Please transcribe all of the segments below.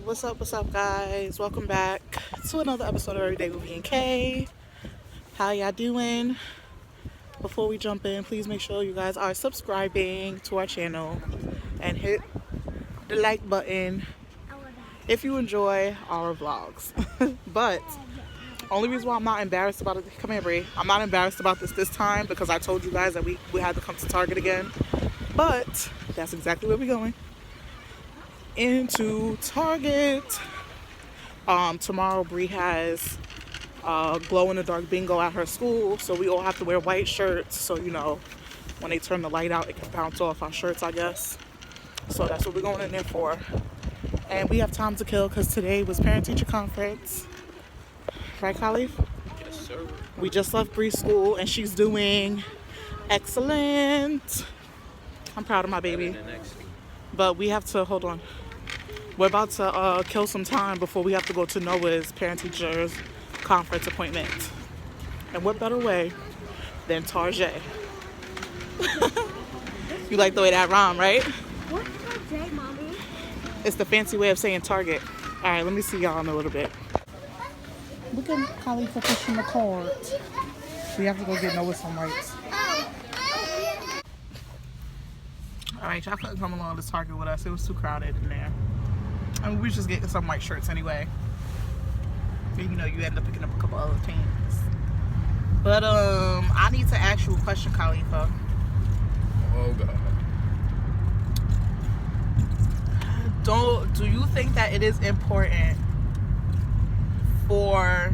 What's up, guys? Welcome back to another episode of Everyday with V&K. How y'all doing? Before we jump in, please make sure you guys are subscribing to our channel and hit the like button if you enjoy our vlogs. But only reason why I'm not embarrassed about it, come here, Bree. I'm not embarrassed about this time because I told you guys that we had to come to Target again. But that's exactly where we're going. Into Target. Tomorrow Bree has glow in the dark bingo at her school, so we all have to wear white shirts so when they turn the light out it can bounce off our shirts, I guess. So that's what we're going in there for. And we have time to kill because today was parent-teacher conference, right, Khalif? Yes, sir. We just left Bree's school and she's doing excellent. I'm proud of my baby. But we have to hold on. We're about to kill some time before we have to go to Noah's parent-teachers conference appointment. And what better way than Target? You like the way that rhyme, right? What's Target, Mommy? It's the fancy way of saying Target. All right, let me see y'all in a little bit. Look at Khalif for pushing the cart. We have to go get Noah some lights. All right, y'all couldn't come along to Target with us. It was too crowded in there. I mean, we was just getting some white shirts anyway. And, you end up picking up a couple other things. But I need to ask you a question, Khalifa. Oh God. Do you think that it is important for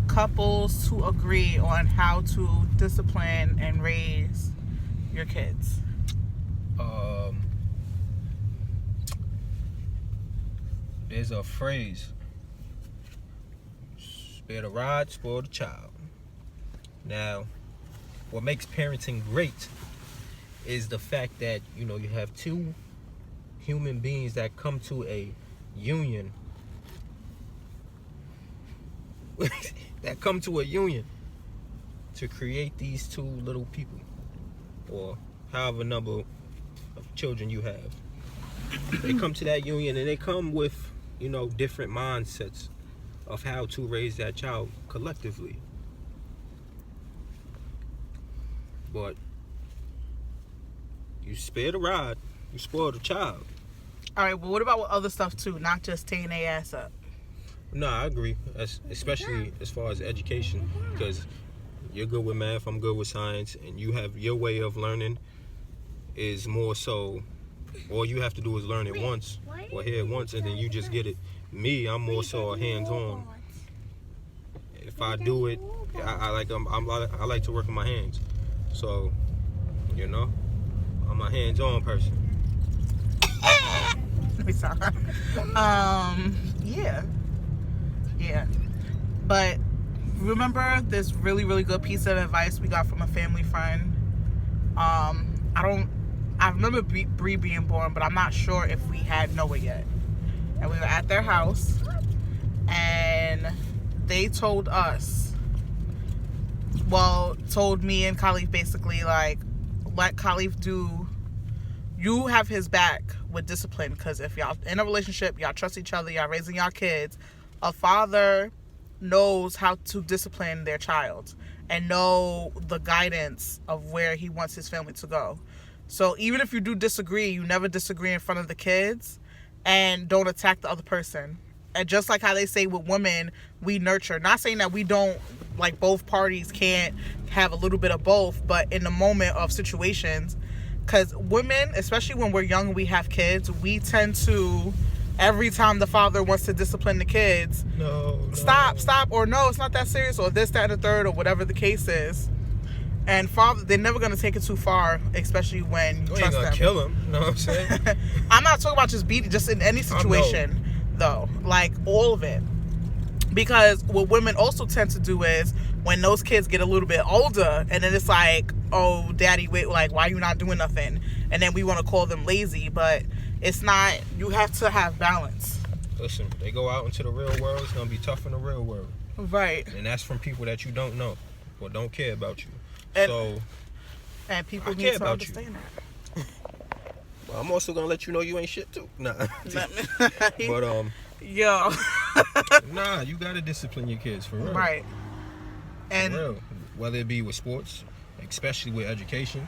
couples to agree on how to discipline and raise your kids? There's a phrase: spare the rod, spoil the child. Now, what makes parenting great is the fact that you have two human beings that come to a union to create these two little people, or however number of children you have. They come to that union and they come with different mindsets of how to raise that child collectively. But you spare the rod, you spoil the child. All right, but what about with other stuff too, not just tearing their ass up? No, I agree, especially as far as education, because you're good with math, I'm good with science, and you have your way of learning is more so, all you have to do is learn it once or hear it once and then you just get it. Me, I'm more so a hands-on. If I do it, I like to work with my hands. So, I'm a hands-on person. Yeah. But remember this really, really good piece of advice we got from a family friend? I remember Bree being born, but I'm not sure if we had Noah yet. And we were at their house, and they told me and Khalif basically, like, let Khalif you have his back with discipline, because if y'all in a relationship, y'all trust each other, y'all raising y'all kids, a father knows how to discipline their child and know the guidance of where he wants his family to go. So even if you do disagree, you never disagree in front of the kids, and don't attack the other person. And just like how they say with women, we nurture. Not saying that we don't, like, both parties can't have a little bit of both, but in the moment of situations, because women, especially when we're young and we have kids, we tend to, every time the father wants to discipline the kids, No. Stop, or no, it's not that serious, or this, that, and the third, or whatever the case is. And father, they're never gonna take it too far, especially when you trust them. Kill him, you know what I'm saying? I'm not talking about just beating, just in any situation, though, like all of it. Because what women also tend to do is, when those kids get a little bit older, and then it's like, oh, daddy, wait, like, why are you not doing nothing? And then we want to call them lazy, but it's not. You have to have balance. Listen, they go out into the real world, it's gonna be tough in the real world. Right. And that's from people that you don't know or don't care about you. And people need to understand that. I'm also gonna let you know you ain't shit too. Nah. But yo. nah, you gotta discipline your kids for real. Right. And for real. Whether it be with sports, especially with education.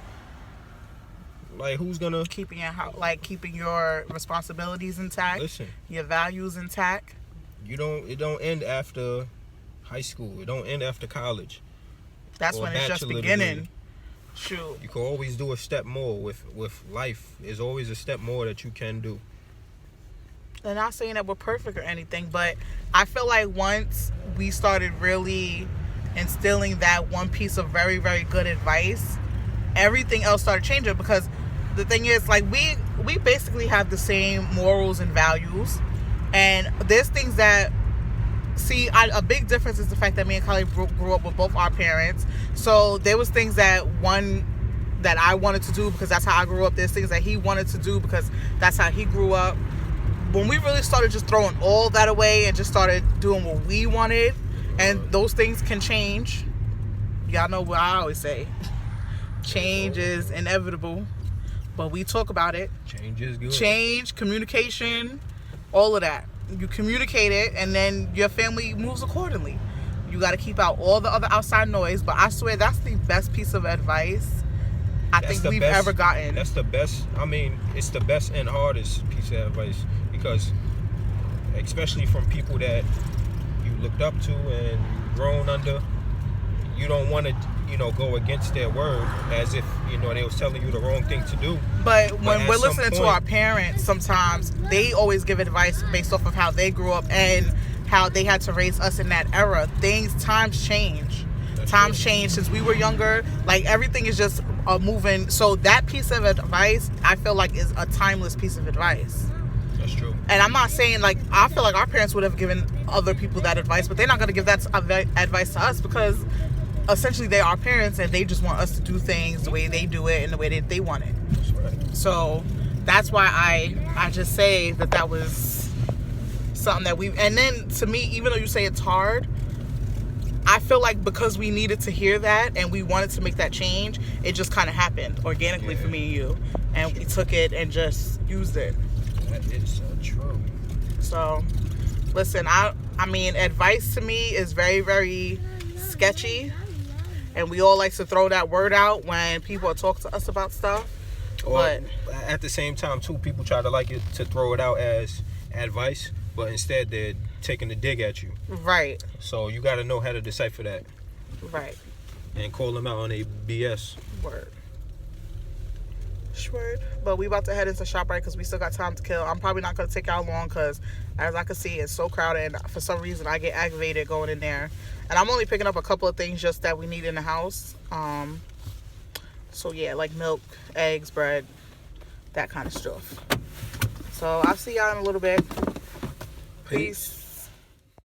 Like, who's gonna keeping your responsibilities intact, listen? your values intact. It don't end after high school. It don't end after college. That's or when it's just beginning. Degree. Shoot. You can always do a step more with life. There's always a step more that you can do. I'm not saying that we're perfect or anything, but I feel like once we started really instilling that one piece of very, very good advice, everything else started changing. Because the thing is, like, we basically have the same morals and values, and there's things that a big difference is the fact that me and Khalif grew up with both our parents. So there was things that I wanted to do because that's how I grew up. There's things that he wanted to do because that's how he grew up. When we really started just throwing all that away and just started doing what we wanted, and those things can change. Y'all know what I always say. Change is inevitable, but we talk about it. Change is good. Change, communication, all of that. You communicate it, and then your family moves accordingly. You got to keep out all the other outside noise. But I swear, that's the best piece of advice I think we've ever gotten. That's the best. I mean, it's the best and hardest piece of advice, because especially from people that you looked up to and grown under, you don't want to, go against their word as if, they was telling you the wrong thing to do. But when we're listening to our parents, sometimes they always give advice based off of how they grew up and how they had to raise us in that era. Times change. Times change since we were younger. Like, everything is just moving. So that piece of advice, I feel like, is a timeless piece of advice. That's true. And I'm not saying, like, I feel like our parents would have given other people that advice, but they're not going to give that advice to us, because essentially they are parents and they just want us to do things the way they do it and the way that they want it. That's right. So that's why I just say that was something that and then to me, even though you say it's hard, I feel like because we needed to hear that and we wanted to make that change, it just kind of happened organically for me and you, and we took it and just used it. That is so true. So listen, I mean, advice to me is very, very sketchy, and we all like to throw that word out when people talk to us about stuff. But at the same time, too, people try to throw it out as advice, but instead they're taking a dig at you. Right. So you got to know how to decipher that. Right. And call them out on a BS. Word. Word. But we about to head into ShopRite because we still got time to kill. I'm probably not going to take y'all long because, as I can see, it's so crowded, and for some reason I get aggravated going in there. And I'm only picking up a couple of things just that we need in the house. So yeah, like milk, eggs, bread, that kind of stuff. So I'll see y'all in a little bit. Peace.